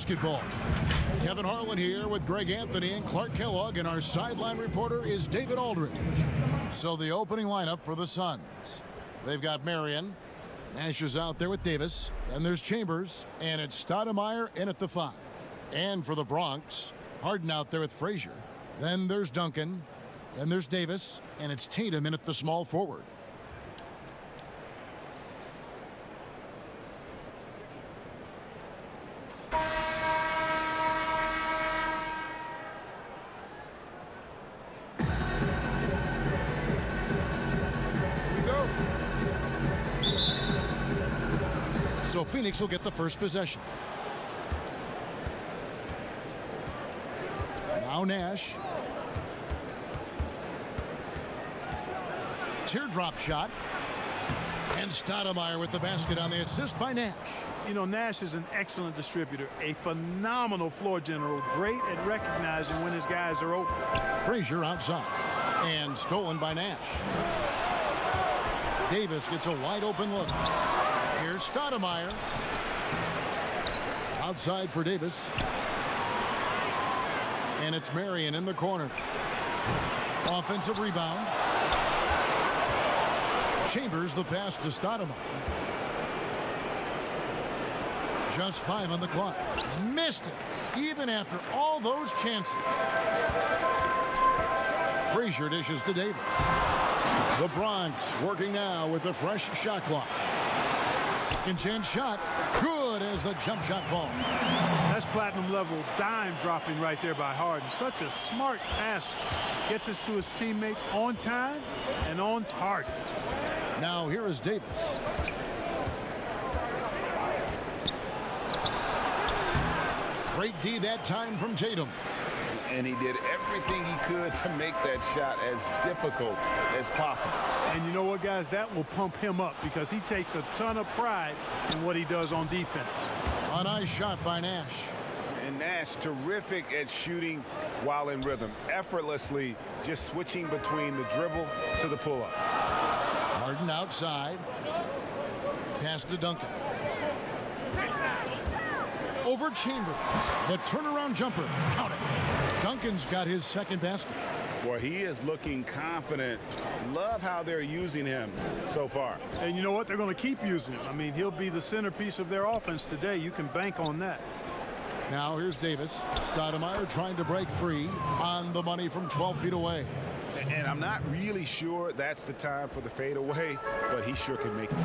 basketball. Kevin Harlan here with Greg Anthony and Clark Kellogg, and our sideline reporter is David Aldridge. So the opening lineup for the Suns. They've got Marion. Nash is out there with Davis. Then there's Chambers, and it's Stoudemire in at the 5. And for the Bronx, Harden out there with Frazier. Then there's Duncan. Then there's Davis, and it's Tatum in at the small forward. So Phoenix will get the first possession. Now Nash. Teardrop shot. And Stoudemire with the basket on the assist by Nash. You know, Nash is an excellent distributor, a phenomenal floor general, great at recognizing when his guys are open. Frazier outside. And stolen by Nash. Davis gets a wide open look. Here's Stoudemire. Outside for Davis. And it's Marion in the corner. Offensive rebound. Chambers the pass to Stoudemire. Just 5 on the clock. Missed it, even after all those chances. Frazier dishes to Davis. The Bronx working now with the fresh shot clock. Second chance shot. Good as the jump shot falls. That's platinum level dime dropping right there by Harden. Such a smart pass. Gets us to his teammates on time and on target. Now here is Davis. Great D that time from Tatum. And he did everything he could to make that shot as difficult as possible. And you know what, guys? That will pump him up because he takes a ton of pride in what he does on defense. A nice shot by Nash. And Nash terrific at shooting while in rhythm. Effortlessly just switching between the dribble to the pull-up. Harden outside. Pass to Duncan. Over Chambers. The turnaround jumper. Count it. Duncan's got his second basket. Boy, he is looking confident. Love how they're using him so far. And you know what? They're going to keep using him. I mean, he'll be the centerpiece of their offense today. You can bank on that. Now here's Davis. Stoudemire trying to break free on the money from 12 feet away. And I'm not really sure that's the time for the fadeaway, but he sure can make it.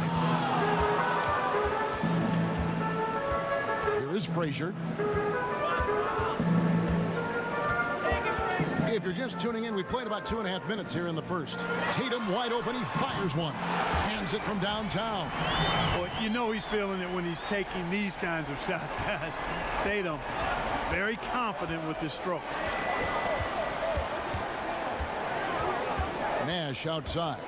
Here is Frazier. If you're just tuning in, we've played about 2.5 minutes here in the first. Tatum wide open, he fires one. Hands it from downtown. Well, you know he's feeling it when he's taking these kinds of shots, guys. Tatum, very confident with his stroke. Nash outside.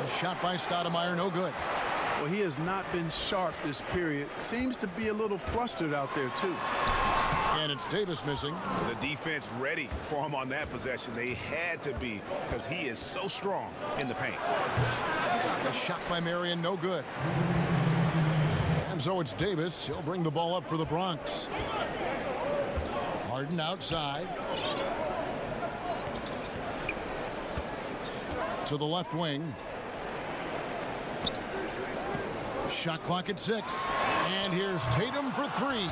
A shot by Stoudemire, no good. Well, he has not been sharp this period. Seems to be a little flustered out there, too. And it's Davis missing. The defense ready for him on that possession. They had to be because he is so strong in the paint. A shot by Marion, no good. And so it's Davis. He'll bring the ball up for the Bronx. Harden outside. To the left wing. Shot clock at 6. And here's Tatum for 3.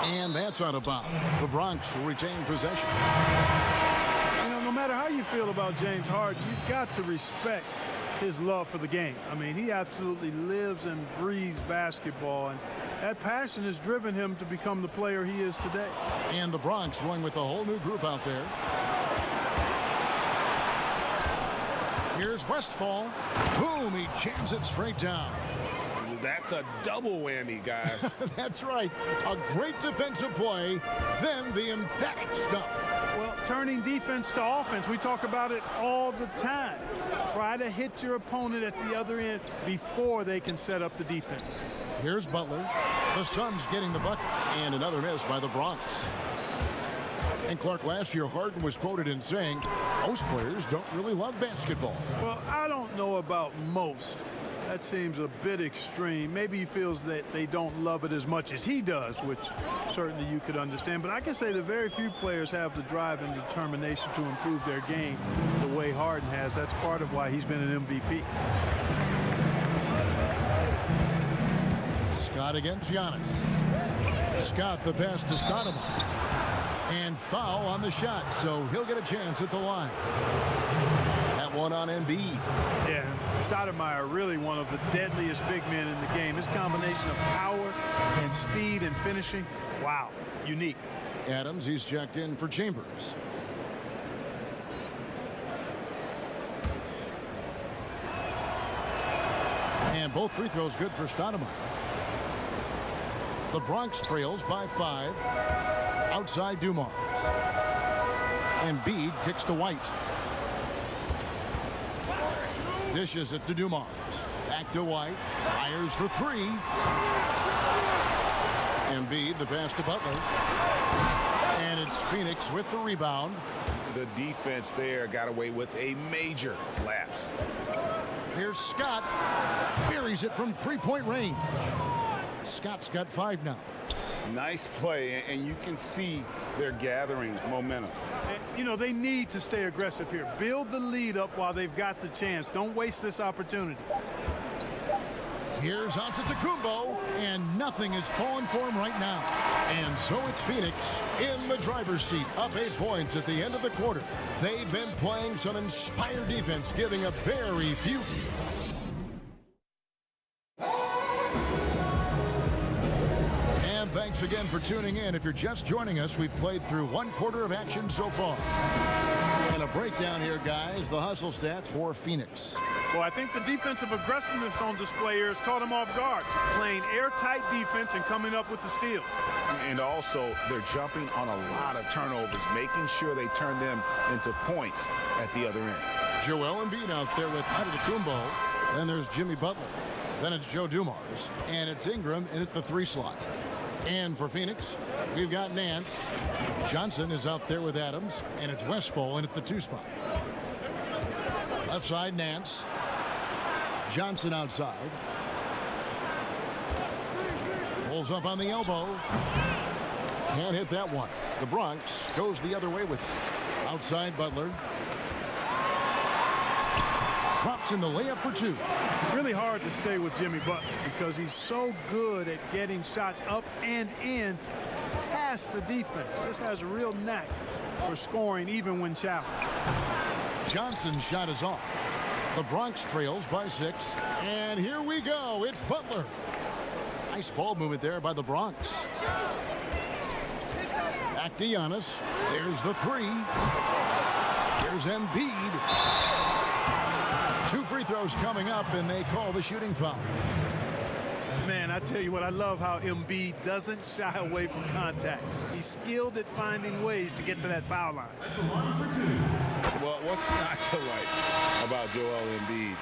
And that's out of bounds. The Bronx will retain possession. You know, no matter how you feel about James Harden, you've got to respect his love for the game. I mean, he absolutely lives and breathes basketball, and that passion has driven him to become the player he is today. And the Bronx going with a whole new group out there. Here's Westphal. Boom, he jams it straight down. That's a double whammy, guys. That's right. A great defensive play, then the emphatic stuff. Well, turning defense to offense, we talk about it all the time. Try to hit your opponent at the other end before they can set up the defense. Here's Butler. The Suns getting the bucket. And another miss by the Bronx. And Clark, last year Harden was quoted in saying, most players don't really love basketball. Well, I don't know about most. That seems a bit extreme. Maybe he feels that they don't love it as much as he does, which certainly you could understand. But I can say that very few players have the drive and determination to improve their game the way Harden has. That's part of why he's been an MVP. Scott against Giannis. Scott the pass to Stoudemire. And foul on the shot, so he'll get a chance at the line. That one on Embiid. Yeah, Stoudemire really one of the deadliest big men in the game. His combination of power and speed and finishing, wow, unique. Adams, he's checked in for Chambers. And both free throws good for Stoudemire. The Bronx trails by 5. Outside Dumars. Embiid kicks to White. Dishes it to Dumars. Back to White. Fires for 3. Embiid the pass to Butler. And it's Phoenix with the rebound. The defense there got away with a major lapse. Here's Scott. Buries it from three-point range. Scott's got 5 now. Nice play, and you can see they're gathering momentum. You know, they need to stay aggressive here. Build the lead up while they've got the chance. Don't waste this opportunity. Here's Antetokounmpo, and nothing is falling for him right now. And so it's Phoenix in the driver's seat, up 8 points at the end of the quarter. They've been playing some inspired defense, giving up very few. And thanks again for tuning in. If you're just joining us, we've played through 1 quarter of action so far. And a breakdown here, guys. The hustle stats for Phoenix. Well, I think the defensive aggressiveness on display here has caught them off guard. Playing airtight defense and coming up with the steals. And also, they're jumping on a lot of turnovers, making sure they turn them into points at the other end. Joel Embiid out there with Antetokounmpo. Then there's Jimmy Butler. Then it's Joe Dumars. And it's Ingram in at the 3 slot. And for Phoenix, we've got Nance. Johnson is out there with Adams. And it's Westphal in at the 2 spot. Left side, Nance. Johnson outside. Pulls up on the elbow. Can't hit that one. The Bronx goes the other way with it. Outside Butler. Drops in the layup for 2. Really hard to stay with Jimmy Butler because he's so good at getting shots up and in past the defense. This has a real knack for scoring even when challenged. Johnson's shot is off. The Bronx trails by 6. And here we go. It's Butler. Nice ball movement there by the Bronx. Back to Giannis. There's the 3. Here's Embiid. 2 free throws coming up, and they call the shooting foul. Man, I tell you what, I love how Embiid doesn't shy away from contact. He's skilled at finding ways to get to that foul line. Well, what's not to like about Joel Embiid?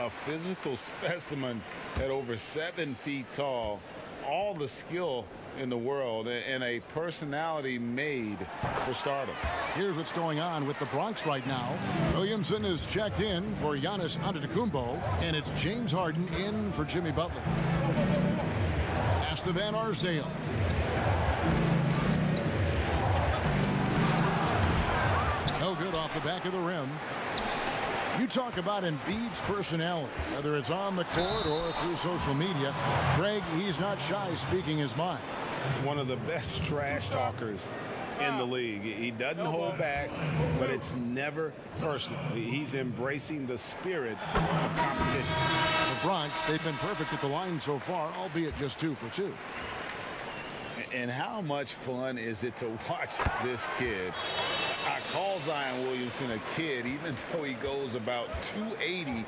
A physical specimen at over 7 feet tall, all the skill in the world, and a personality made for stardom. Here's what's going on with the Bronx right now. Williamson is checked in for Giannis Antetokounmpo, and it's James Harden in for Jimmy Butler. Pass to Van Arsdale. No good off the back of the rim. You talk about Embiid's personality, whether it's on the court or through social media. Greg, he's not shy speaking his mind. One of the best trash talkers in the league. He doesn't hold back, but it's never personal. He's embracing the spirit of competition. The Bronx, they've been perfect at the line so far, albeit just 2 for 2. And how much fun is it to watch this kid? I call Zion Williamson a kid, even though he goes about 280,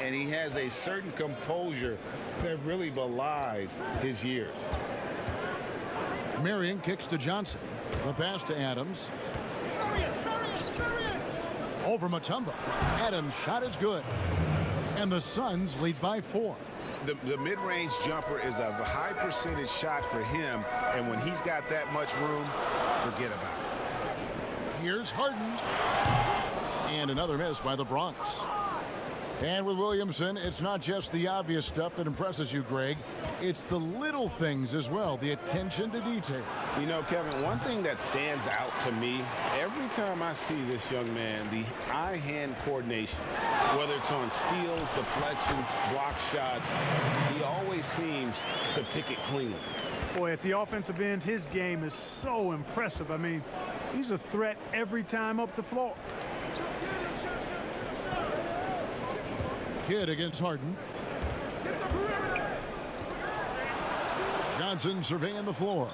and he has a certain composure that really belies his years. Marion kicks to Johnson. The pass to Adams. Over Mutombo. Adams' shot is good. And the Suns lead by 4. The mid-range jumper is a high percentage shot for him, and when he's got that much room, forget about it. Here's Harden. And another miss by the Bronx. And with Williamson, it's not just the obvious stuff that impresses you, Greg. It's the little things as well, the attention to detail. You know, Kevin, one thing that stands out to me, every time I see this young man, the eye-hand coordination, whether it's on steals, deflections, block shots, he always seems to pick it cleanly. Boy, at the offensive end, his game is so impressive. I mean, he's a threat every time up the floor. Kidd against Harden. Johnson surveying the floor.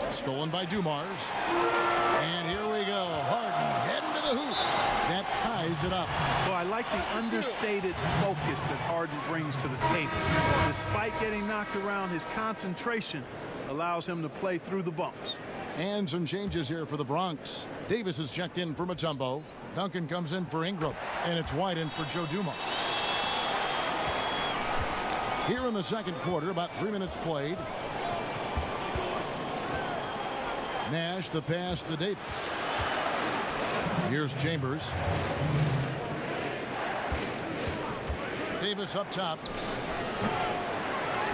Stolen by Dumars. And here we go. Harden heading to the hoop. That ties it up. Well, I like the understated focus that Harden brings to the table. Despite getting knocked around, his concentration allows him to play through the bumps. And some changes here for the Bronx. Davis is checked in for Mutombo. Duncan comes in for Ingram. And it's wide in for Joe Dumars. Here in the second quarter, about 3 minutes played. Nash, the pass to Davis. Here's Chambers. Davis up top.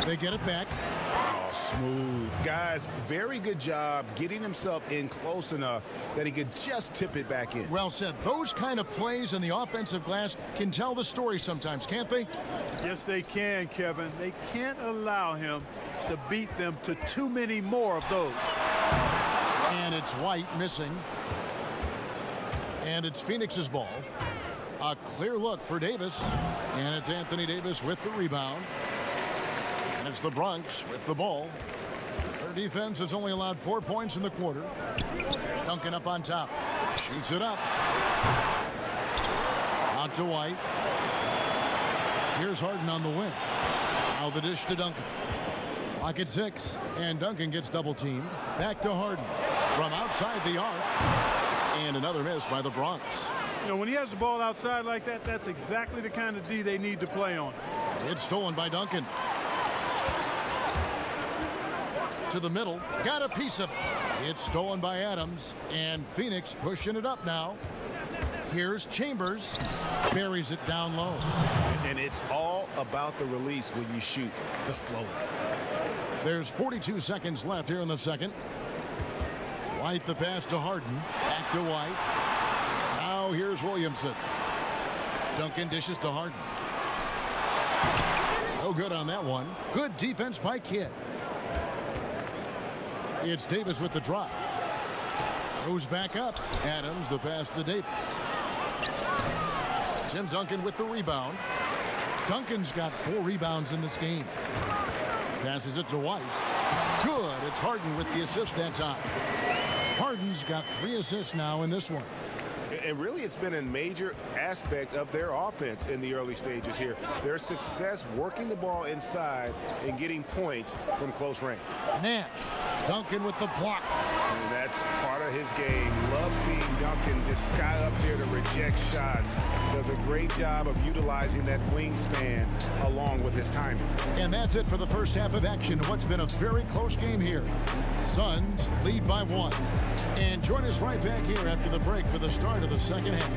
They get it back. Oh, smooth. Guys, very good job getting himself in close enough that he could just tip it back in. Well said. Those kind of plays in the offensive glass can tell the story sometimes, can't they? Yes, they can, Kevin. They can't allow him to beat them to too many more of those. And it's White missing. And it's Phoenix's ball. A clear look for Davis. And it's Anthony Davis with the rebound. And it's the Bronx with the ball. Their defense has only allowed 4 points in the quarter. Duncan up on top. Shoots it up. Out to White. Here's Harden on the wing. Now the dish to Duncan. Clock at 6. And Duncan gets double teamed. Back to Harden. From outside the arc. And another miss by the Bronx. You know, when he has the ball outside like that, that's exactly the kind of D they need to play on. It's stolen by Duncan. To the middle. Got a piece of it. It's stolen by Adams. And Phoenix pushing it up now. Here's Chambers. Buries it down low. And it's all about the release when you shoot the floater. There's 42 seconds left here in the second. White the pass to Harden. Back to White. Now here's Williamson. Duncan dishes to Harden. No good on that one. Good defense by Kidd. It's Davis with the drive. Goes back up. Adams the pass to Davis. Tim Duncan with the rebound. Duncan's got 4 rebounds in this game. Passes it to White. Good. It's Harden with the assist that time. Harden's got 3 assists now in this one. And really, it's been a major aspect of their offense in the early stages here. Their success working the ball inside and getting points from close range. Nash. Duncan with the block. And that's part of his game. Love seeing Duncan just sky up there to reject shots. Does a great job of utilizing that wingspan along with his timing. And that's it for the first half of action. What's been a very close game here. Suns lead by 1. And join us right back here after the break for the start of the second half.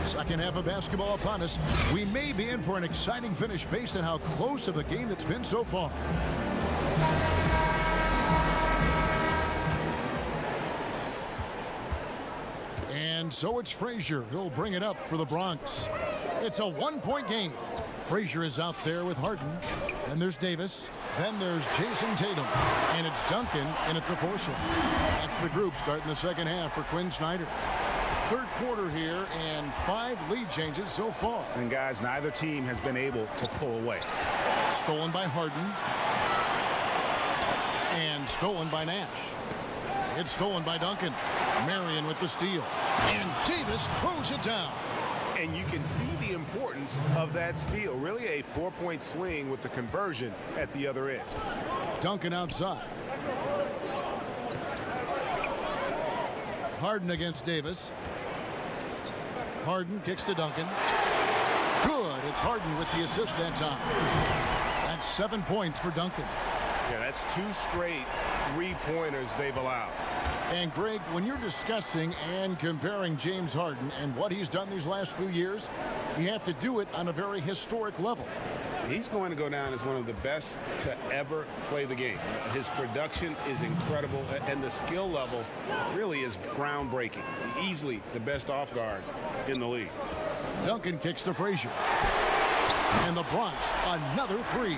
Second half of basketball upon us. We may be in for an exciting finish based on how close of a game it's been so far. And so it's Frazier who'll bring it up for the Bronx. It's a one-point game. Frazier is out there with Harden. And there's Davis. Then there's Jason Tatum. And it's Duncan in at the foursome. That's the group starting the second half for Quinn Snyder. Third quarter here and 5 lead changes so far. And guys, neither team has been able to pull away. Stolen by Harden. And stolen by Nash. It's stolen by Duncan. Marion with the steal. And Davis throws it down. And you can see the importance of that steal. Really a 4-point swing with the conversion at the other end. Duncan outside. Harden against Davis. Harden kicks to Duncan. Good. It's Harden with the assist that time. That's 7 points for Duncan. Yeah, that's 2 straight 3-pointers they've allowed. And Greg, when you're discussing and comparing James Harden and what he's done these last few years, you have to do it on a very historic level. He's going to go down as one of the best to ever play the game. His production is incredible, and the skill level really is groundbreaking. Easily the best off guard in the league. Duncan kicks to Frazier. And the Bronx, another 3.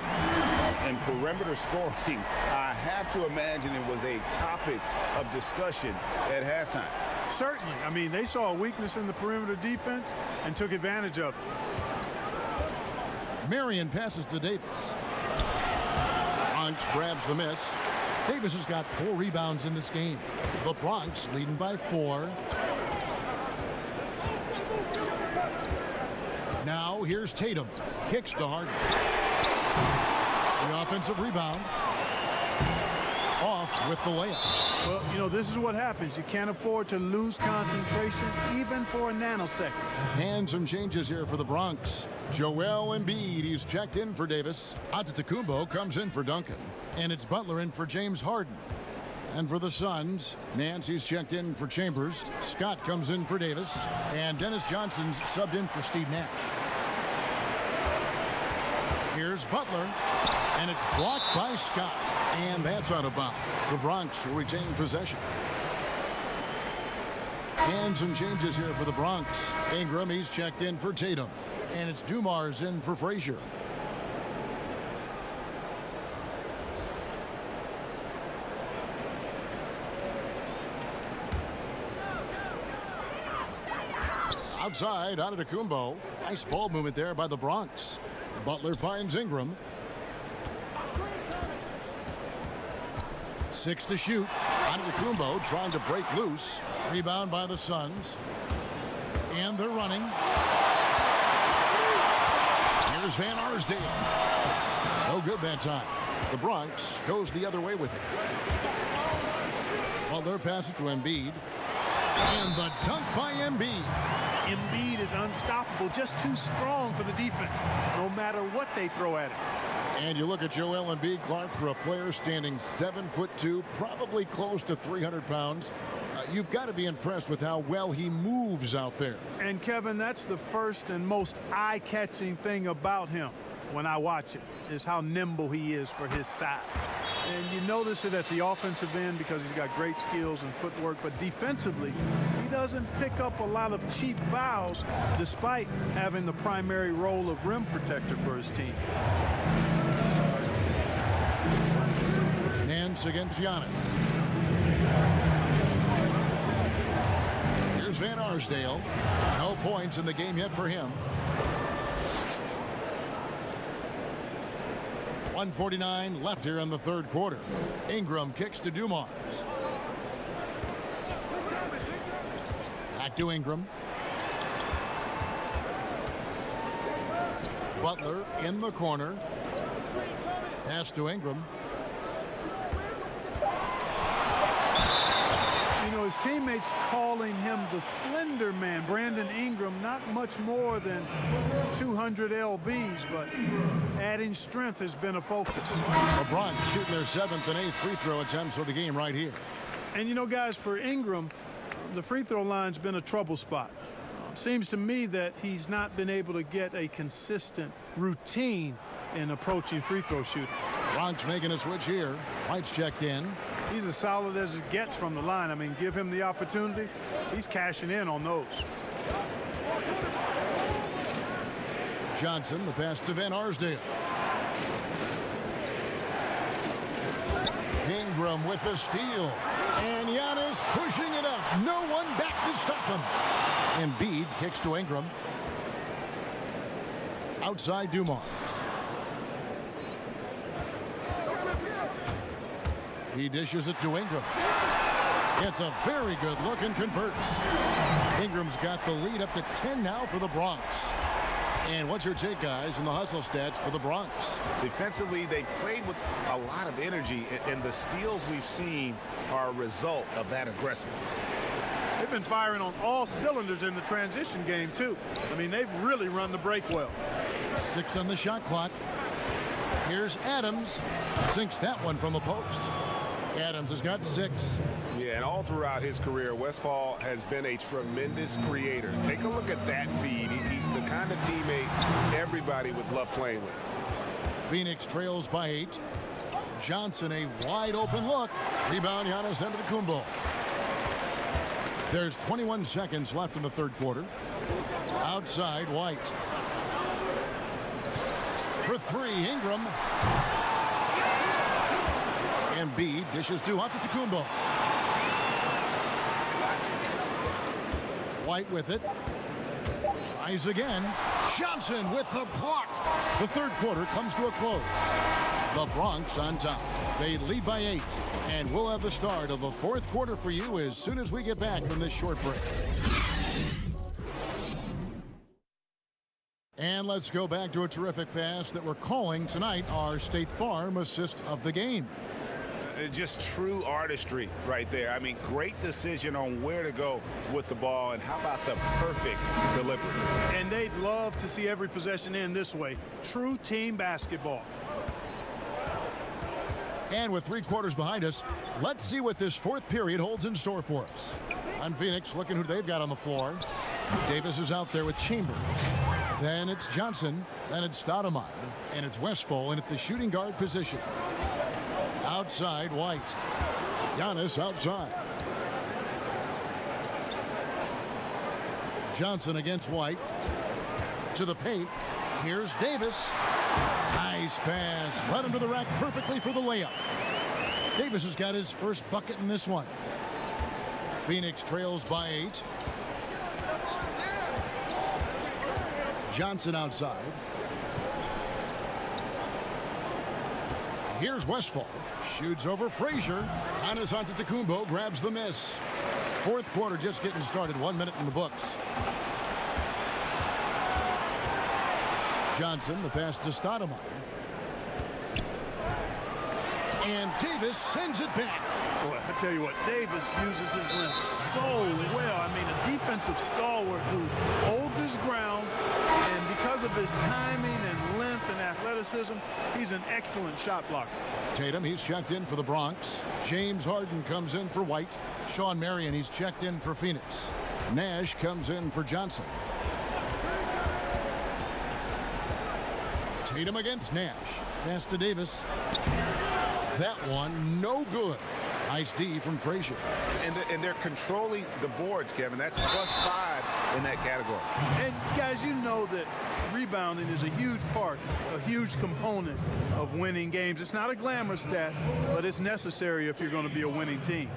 And perimeter scoring, I have to imagine it was a topic of discussion at halftime. Certainly. I mean, they saw a weakness in the perimeter defense and took advantage of it. Marion passes to Davis. Bronx grabs the miss. Davis has got 4 rebounds in this game. The Bronx leading by 4. Now here's Tatum. Kicks to Harden. The offensive rebound. Off with the layup. Well, you know, this is what happens. You can't afford to lose concentration even for a nanosecond. And some changes here for the Bronx. Joel Embiid, he's checked in for Davis. Antetokounmpo comes in for Duncan. And it's Butler in for James Harden. And for the Suns, Nancy's checked in for Chambers. Scott comes in for Davis. And Dennis Johnson's subbed in for Steve Nash. Here's Butler. And it's blocked by Scott. And that's out of bounds. The Bronx will retain possession. And some changes here for the Bronx. Ingram, he's checked in for Tatum. And it's Dumars in for Frazier. Outside, Antetokounmpo. Nice ball movement there by the Bronx. Butler finds Ingram. 6 to shoot. Antetokounmpo trying to break loose. Rebound by the Suns. And they're running. Here's Van Arsdale. No good that time. The Bronx goes the other way with it. Butler passes to Embiid. And the dunk by Embiid. Embiid is unstoppable, just too strong for the defense, no matter what they throw at him. And you look at Joel Embiid, Clark, for a player standing 7'2", probably close to 300 pounds. You've got to be impressed with how well he moves out there. And Kevin, that's the first and most eye-catching thing about him when I watch him, is how nimble he is for his size. And you notice it at the offensive end because he's got great skills and footwork, but defensively, he doesn't pick up a lot of cheap fouls despite having the primary role of rim protector for his team. Nance against Giannis. Here's Van Arsdale. No points in the game yet for him. 1:49 left here in the third quarter. Ingram kicks to Dumars. Back to Ingram. Butler in the corner. Pass to Ingram. You know, his teammates calling him the slender man. Brandon Ingram, not much more than 200 lbs, but adding strength has been a focus. The Bronx shooting their 7th and 8th free throw attempts of the game right here. And you know, guys, for Ingram, the free throw line's been a trouble spot. Seems to me that he's not been able to get a consistent routine in approaching free throw shooting. Bronx making a switch here. White's checked in. He's as solid as it gets from the line. I mean, give him the opportunity. He's cashing in on those. Johnson, the pass to Van Arsdale. Ingram with the steal. And Giannis pushing it up. No one back to stop him. Embiid kicks to Ingram. Outside Dumars. He dishes it to Ingram. It's a very good look and converts. Ingram's got the lead up to 10 now for the Bronx. And what's your take, guys, in the hustle stats for the Bronx? Defensively, they played with a lot of energy, and the steals we've seen are a result of that aggressiveness. They've been firing on all cylinders in the transition game, too. I mean, they've really run the break well. 6 on the shot clock. Here's Adams. Sinks that one from the post. Adams has got 6. Yeah, and all throughout his career, Westphal has been a tremendous creator. Take a look at that feed. He's the kind of teammate everybody would love playing with. Phoenix trails by 8. Johnson, a wide open look. Rebound, Giannis Antetokounmpo. There's 21 seconds left in the third quarter. Outside, White. For 3, Ingram. Embiid dishes to Antetokounmpo. White with it. Tries again. Johnson with the block. The third quarter comes to a close. The Bronx on top. They lead by 8. And we'll have the start of the fourth quarter for you as soon as we get back from this short break. And let's go back to a terrific pass that we're calling tonight our State Farm assist of the game. Just true artistry right there. I mean, great decision on where to go with the ball, and how about the perfect delivery? And they'd love to see every possession end this way. True team basketball. And with 3 quarters behind us, let's see what this fourth period holds in store for us. On Phoenix, looking who they've got on the floor. Davis is out there with Chambers. Then it's Johnson. Then it's Stoudemire. And it's Westphal in at the shooting guard position. Outside, White. Giannis outside. Johnson against White. To the paint. Here's Davis. Nice pass. Right under the rack perfectly for the layup. Davis has got his first bucket in this one. Phoenix trails by 8. Johnson outside. Here's Westphal. Shoots over Frazier. Giannis Antetokounmpo grabs the miss. Fourth quarter just getting started. 1 minute in the books. Johnson, the pass to Stoudemire. And Davis sends it back. Boy, I tell you what, Davis uses his length so well. I mean, a defensive stalwart who holds his ground, and because of his timing and length and athleticism, he's an excellent shot blocker. Tatum, he's checked in for the Bronx. James Harden comes in for White. Sean Marion, he's checked in for Phoenix. Nash comes in for Johnson. Tatum against Nash. Pass to Davis. That one, no good. Nice D from Frazier. And they're controlling the boards, Kevin. That's +5 in that category. And guys, you know that rebounding is a huge part, a huge component of winning games. It's not a glamour stat, but it's necessary if you're going to be a winning team.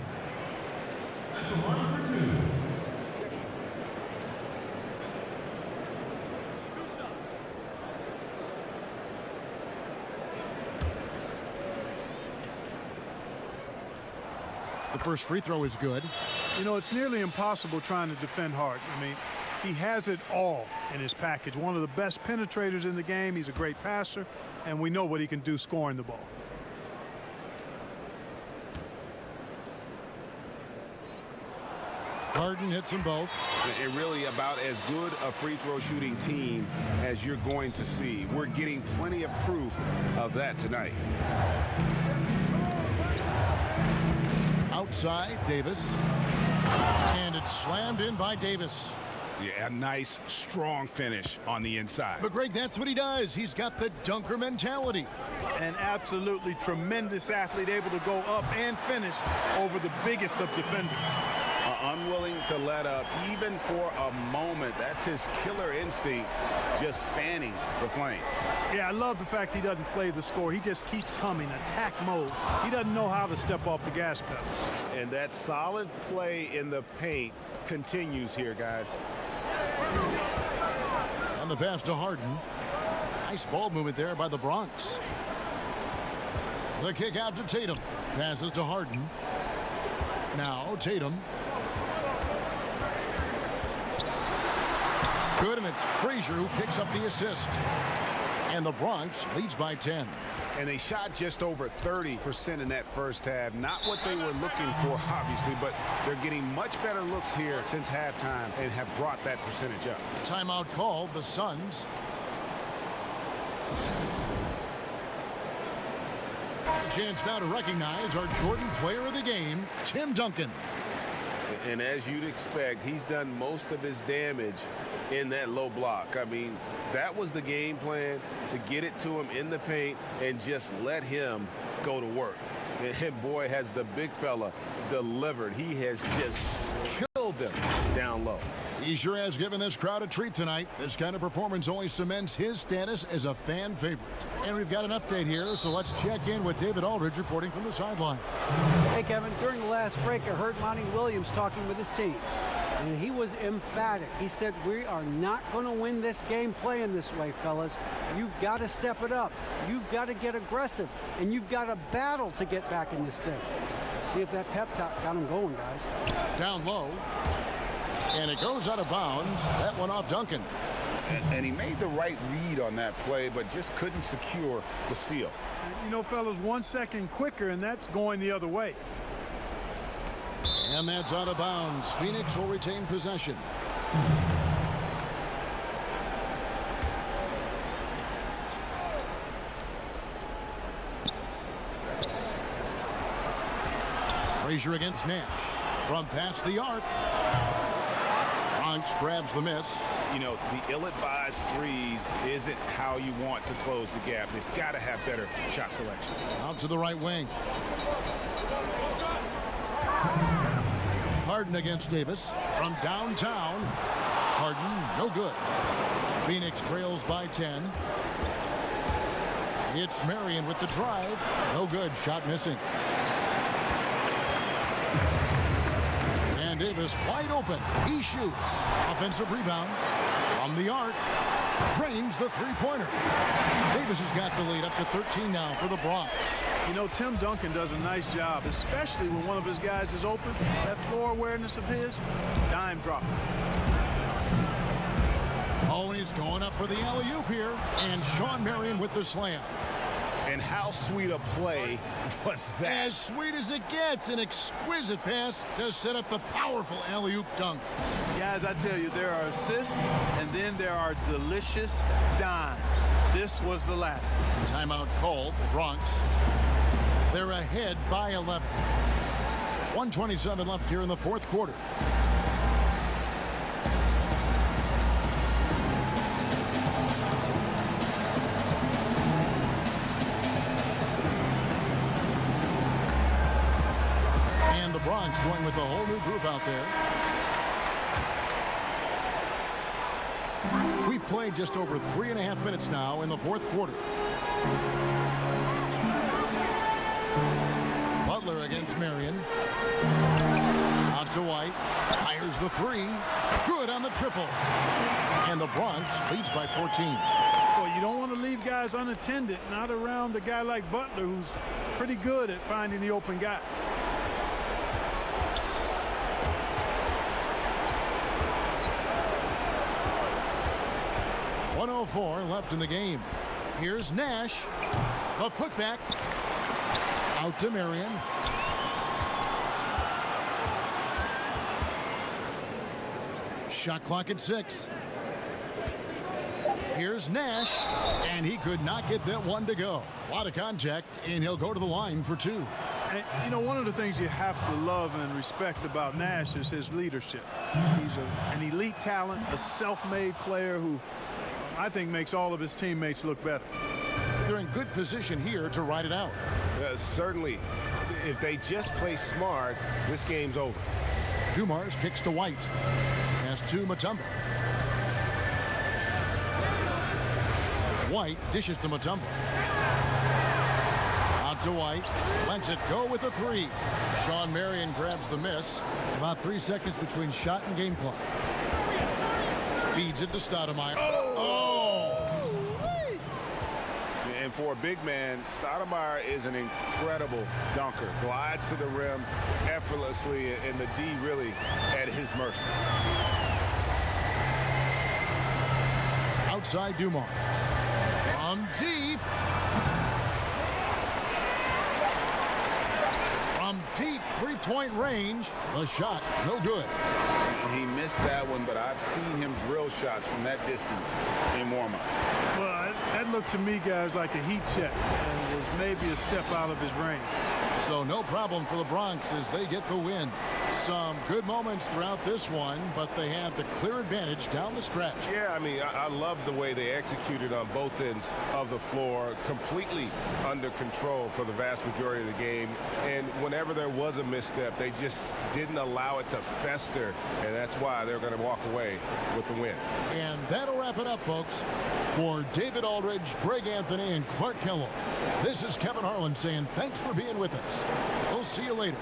The first free throw is good. You know, it's nearly impossible trying to defend Harden. I mean, he has it all in his package. One of the best penetrators in the game. He's a great passer, and we know what he can do scoring the ball. Harden hits them both. And really about as good a free throw shooting team as you're going to see. We're getting plenty of proof of that tonight. Outside, Davis. And it's slammed in by Davis. Yeah, a nice, strong finish on the inside. But, Greg, that's what he does. He's got the dunker mentality. An absolutely tremendous athlete, able to go up and finish over the biggest of defenders. Unwilling to let up even for a moment. That's his killer instinct, just fanning the flame. Yeah, I love the fact he doesn't play the score. He just keeps coming, attack mode. He doesn't know how to step off the gas pedal. And that solid play in the paint continues here, guys. On the pass to Harden. Nice ball movement there by the Bronx. The kick out to Tatum. Passes to Harden. Now Tatum. Good, and it's Frazier who picks up the assist. And the Bronx leads by 10. And they shot just over 30% in that first half. Not what they were looking for, obviously, but they're getting much better looks here since halftime and have brought that percentage up. Timeout called, the Suns. A chance now to recognize our Jordan player of the game, Tim Duncan. And as you'd expect, he's done most of his damage in that low block. I mean, that was the game plan, to get it to him in the paint and just let him go to work. And boy, has the big fella delivered. He has just killed them down low. He sure has given this crowd a treat tonight. This kind of performance only cements his status as a fan favorite. And we've got an update here, so let's check in with David Aldridge reporting from the sideline. Hey, Kevin, during the last break, I heard Monty Williams talking with his team. And he was emphatic. He said, we are not going to win this game playing this way, fellas. You've got to step it up. You've got to get aggressive. And you've got to battle to get back in this thing. See if that pep talk got him going, guys. Down low. And it goes out of bounds. That one off Duncan. And he made the right read on that play, but just couldn't secure the steal. You know, fellas, 1 second quicker, and that's going the other way. And that's out of bounds. Phoenix will retain possession. Frazier against Nash. From past the arc. Bronx grabs the miss. You know, the ill-advised threes isn't how you want to close the gap. They've got to have better shot selection. Out to the right wing. Harden against Davis. From downtown. Harden, no good. Phoenix trails by 10. It's Marion with the drive. No good. Shot missing. And Davis wide open. He shoots. Offensive rebound from the arc. Drains the three-pointer. Davis has got the lead up to 13 now for the Bronx. You know, Tim Duncan does a nice job, especially when one of his guys is open. That floor awareness of his, dime drop. Always going up for the alley-oop here. And Sean Marion with the slam. And how sweet a play was that? As sweet as it gets, an exquisite pass to set up the powerful alley-oop dunk. Guys, I tell you, there are assists, and then there are delicious dimes. This was the latter. Timeout called, the Bronx. They're ahead by 11. 1:27 left here in the fourth quarter. Bronx going with a whole new group out there. We've played just over 3.5 minutes now in the fourth quarter. Butler against Marion. Out to White. Fires the three. Good on the triple. And the Bronx leads by 14. Well, you don't want to leave guys unattended, not around a guy like Butler, who's pretty good at finding the open guy. .104 left in the game. Here's Nash. A putback. Out to Marion. Shot clock at 6. Here's Nash, and he could not get that one to go. A lot of contact, and he'll go to the line for 2. And, you know, one of the things you have to love and respect about Nash is his leadership. He's an elite talent, a self-made player who I think makes all of his teammates look better. They're in good position here to ride it out. Certainly, if they just play smart, this game's over. Dumars kicks to White. Pass to Mutombo. White dishes to Mutombo. Out to White. Lets it go with a 3. Sean Marion grabs the miss. About 3 seconds between shot and game clock. Feeds it to Stoudemire. And for a big man, Stoudemire is an incredible dunker. Glides to the rim effortlessly, and the D really at his mercy. Outside Dumars. From deep. From deep 3-point range. The shot, no good. He missed that one, but I've seen him drill shots from that distance in warm-up. Well, that looked to me, guys, like a heat check and was maybe a step out of his range. So no problem for the Bronx as they get the win. Some good moments throughout this one, but they had the clear advantage down the stretch. Yeah, I mean, I love the way they executed on both ends of the floor, completely under control for the vast majority of the game. And whenever there was a misstep, they just didn't allow it to fester, and that's why they're going to walk away with the win. And that'll wrap it up, folks. For David Aldridge, Greg Anthony, and Clark Kellogg, this is Kevin Harlan saying thanks for being with us. We'll see you later.